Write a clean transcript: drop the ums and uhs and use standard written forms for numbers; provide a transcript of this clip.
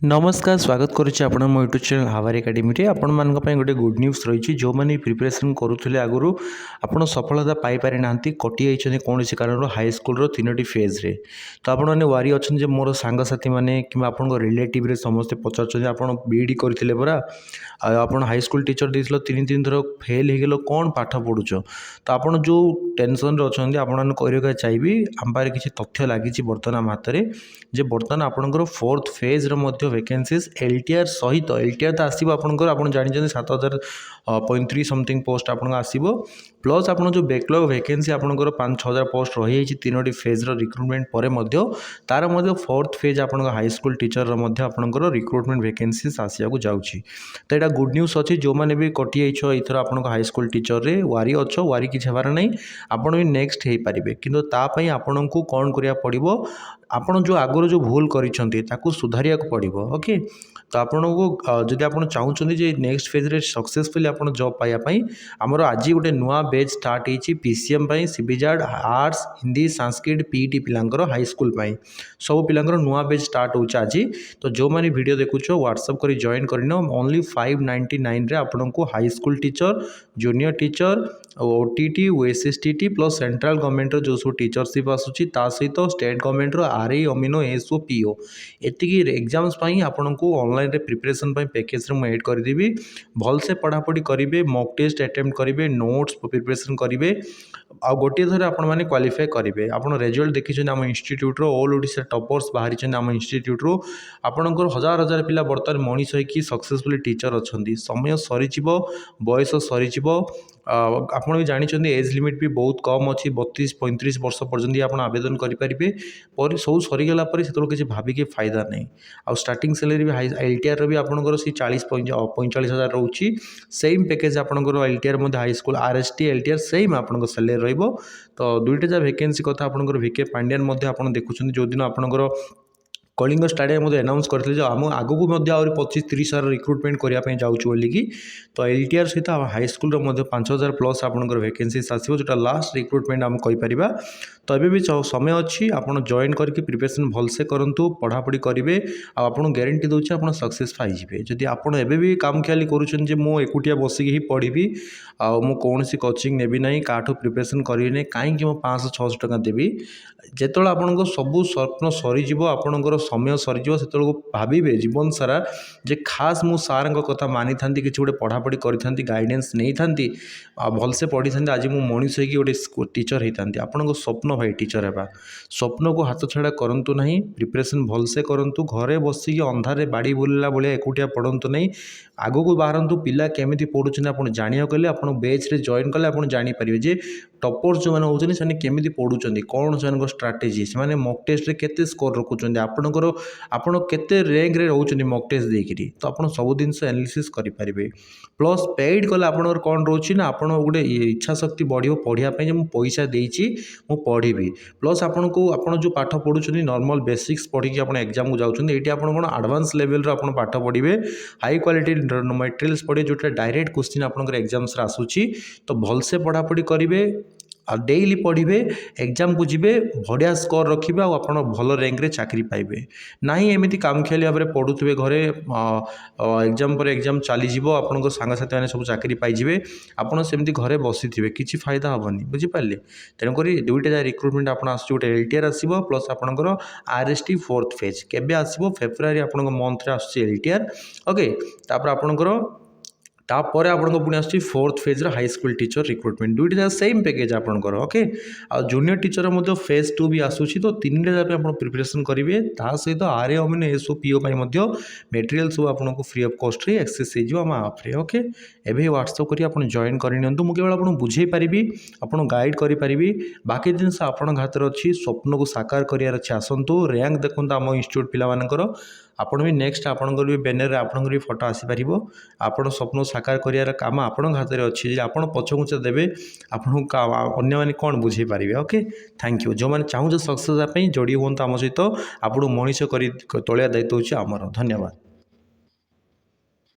नमस्कार स्वागत करुच्ची आपण मो यूट्यूब चैनल हावारी एकेडमी रे आपण मान गोटे गुड न्यूज रही जो मैंने प्रिपरेशन करुले आगु आपड़ सफलता पाई ना कटि जाइए कौन कारण हाई स्कूल तीनो फेज रे तो आपण मैंने वारी अच्छा मोर सांगसाथी मैंने कि आप रिलेटिव रे समस्ते पचार आप बीईडी करते परा आप हाई स्कूल टीचर देते तीन तीन थर फेल हो गल कौन पाठ पढ़ुच तो आप जो टेंशन अच्छा आपको चाहिए आम पाखे किसी तथ्य लगी बर्तमान आम हाथ में जे बर्तमान आपंकर फोर्थ फेज वैकेंसीज एलटीआर सहित एलटीआर तो आसो आप जानते 7035 समथिंग पोस्ट आपको आसो प्लस आप जो बैकलॉग वैकेंसी आपंकर 5-6,000 पोस्ट रही है तीनो फेज रिक्रुटमेंट पर तार फोर्थ फेज आप हाई स्कूल टीचर आपंकर रिक्रुटमेंट वैकेंसीज आसवाक जाऊँगी तो यहाँ गुड न्यूज अच्छी जो मैंने भी कटि जाइए इथर आप हाई स्कूल टीचर रे वारी अच्छ वारी किसी हेबार नहीं आपड़ भी नेक्स्ट हो पारे कि आपन को कौन करा पड़ो आपड़ जो आगुरी जो भूल कर सुधारिया पड़ो ओके तो आपन को जदि आप चाहते जे नेक्स्ट फेज रे सक्सेसफुली आप जॉब पाइबापी आमर आज गोटे नुआ बैच स्टार्ट होती PCM CBZ arts Hindi Sanskrit PET पिलांकर हाई स्कूल सब पिलांकर नुआ बैच स्टार्ट होची आज तो जो मैंने वीडियो देखुच व्हाट्सएप कर जॉइन करना ओनली 599 रे आपन को high school teacher junior teacher OTT OSSTT plus central government जो सब टीचरशिप आसूची ता सहित स्टेट गवर्नमेंट आरआई अमीनो एसओ पीओ एतिकी एग्जाम्स आपन को ऑनलाइन रे प्रिपरेशन पैकेज रे एड करदेवी भलसे पढ़ापढ़ी करेंगे मॉक टेस्ट अटेम्प्ट करेंगे नोट्स प्रिपरेशन करेंगे आ गोटे थर आपण मैंने क्वालिफाई करेंगे आपन रिजल्ट देखिए आम इंस्टीट्यूट ऑल ओडिशा टॉपर्स बाहरी आम इंस्टीट्यूट आपणकर हजार हजार पिला बर्तमान मनीष होगी सक्सेसफुली टीचर अच्छा समय सरी बयस सरी आपड़ भी जानते एज लिमिट भी बहुत कम अच्छी 32-35 वर्ष पर्यंत आप आवेदन करेंगे सब सरीगला से किसी भाविक फायदा नहीं आ स्टार्टिंग सैलरी भी हाई एलटीआर भी आपंकर सी 40-45 रोचे सेम पैकेज आपंकर LTR high school RST LTR same आप सैलरी तो दुईटा जहाँ वैकेंसी कथा आपंकर भिके पांड्यान आप देखुं जो दिन आपंकर कलिंग स्टाडियम अनाउंस करते आम आगू आहरी 25-30 हजार रिक्रुटमेंट करने जाऊँ बोलिकी तो एलटीआर सहित हाई स्कूल 5,000 प्लस आपंकर वैकेंसीज आसो जो लास्ट रिक्रुटमेंट आम कहीपर तो ये भी समय अच्छी आप जॉइन करके प्रिपरेशन भलसे करूँ पढ़ापढ़ी करेंगे आपको ग्यारंटी दूसरे आप सक्सेस पाइबे जदि आपड़ एवं काम ख्याली करुँचे मु एकुटिया बसिक ही पढ़ी कौन कोचिंग नेबी ना क्या प्रिपरेशन करें कहीं 500-600 टका देवी जिते आपको सबू स्वप्न सरीज आपंकर समय सरीज से भावे जीवन सारा जे खास मु सार कथा मानी था कि गोटे पढ़ापढ़ी करी गाइडेंस नहीं था भलसे पढ़ी था आज मु मनीष होगी गोटे टीचर होता आपन स्वप्न भाई टीचर है स्वप्न को हाथ छड़ा करूँ ना प्रिपरेशन भलसे करूँ घरे बसिक अंधारे बाड़ी बुलला भाया एकुटिया पढ़तु नहीं आगू को बाहर पिला केमी पढ़ुं आप जाना कले आप बैच रे जॉइन कले आप जानीपर जे टॉपर्स जो मैंने होती से केमी पढ़ुं कौन से स्ट्राटेजी से मॉक टेस्ट रे केते स्कोर रखुच्च आपणकर आपड़ केते रैंक रे रोचे मॉक टेस्ट देकरी तो आप सब जिन एनालिसिस करेंगे प्लस पेड कले आपंकर कौन रोचे ना आप गोटे इच्छा शक्ति बढ़ो पढ़ाई मुझे पैसा देती मु पढ़ी प्लस आपन को आप जो पाठ पढ़ुं नॉर्मल बेसिक्स पढ़ी आप एग्जाम को जाऊँ ये आप एडवांस लेवल आप पाठ पढ़े हाई क्वालिटी मटेरियल्स पढ़े जोटा डायरेक्ट क्वेश्चन आपंकर एग्जाम्स आसूची तो भलसे पढ़ापढ़ी करेंगे आ डेली पढ़े एग्जाम को जीवे बढ़िया स्कोर रखिए आप भल रैंक रे चाकरी पाइबे ना एमती कामखियाली भाव में पढ़ुवे घरे एग्जाम पर एग्जाम चलीज आप सांगसाथी मैंने सब चाकरी पाइबे आपड़ सेमती घरे बसी थे किसी फायदा हेनी बुझीपारे तेणुक दुईटा जहाँ रिक्रुटमेंट आप गोटे एलटीआर आसो प्लस आपंकर आरएसटी फोर्थ फेज केबे आसो फेब्रुआरी आप मंथ रे आस एलटीआर ओके तापर आपंकर तापर आपको पुणी आस fourth phase high school teacher recruitment दुईटा जगह सेम पैकेज आपंकर ओके आ जूनियर टीचर फेज 2 भी आसूसी तो तीन जगह आप प्रिपरेशन करेंगे ता सहित आरए अमीनो एसओ पीओ मटेरियल सब आपको फ्री ऑफ कॉस्ट रे एक्सेस हो आप्रे ओके एवं व्हाट्सअप करी आप जॉइन करनी मुझे केवल आपको बुझे पारि आप गाइड करी बाकी जिन आप हाथ में अच्छी स्वप्न को साकार करार अच्छे आसतु रैंक देखते आम इंस्टीट्यूट पिलाମାନଙ୍କର आपण भी नेक्स्ट आपंकर भी बैनर आपंकर भी फोटो आसीपर आपण स्वप्न साकार करार काम आपण हाथ में अच्छी आप पछघुचा देवे आपको अन्य कौन बुझे पारे ओके थैंक यू जो मैंने चाहूँ सक्सेस जोड़ी हूँ आम सहित आपको मनीष कर तोलिया दायित्व होची आमर धन्यवाद।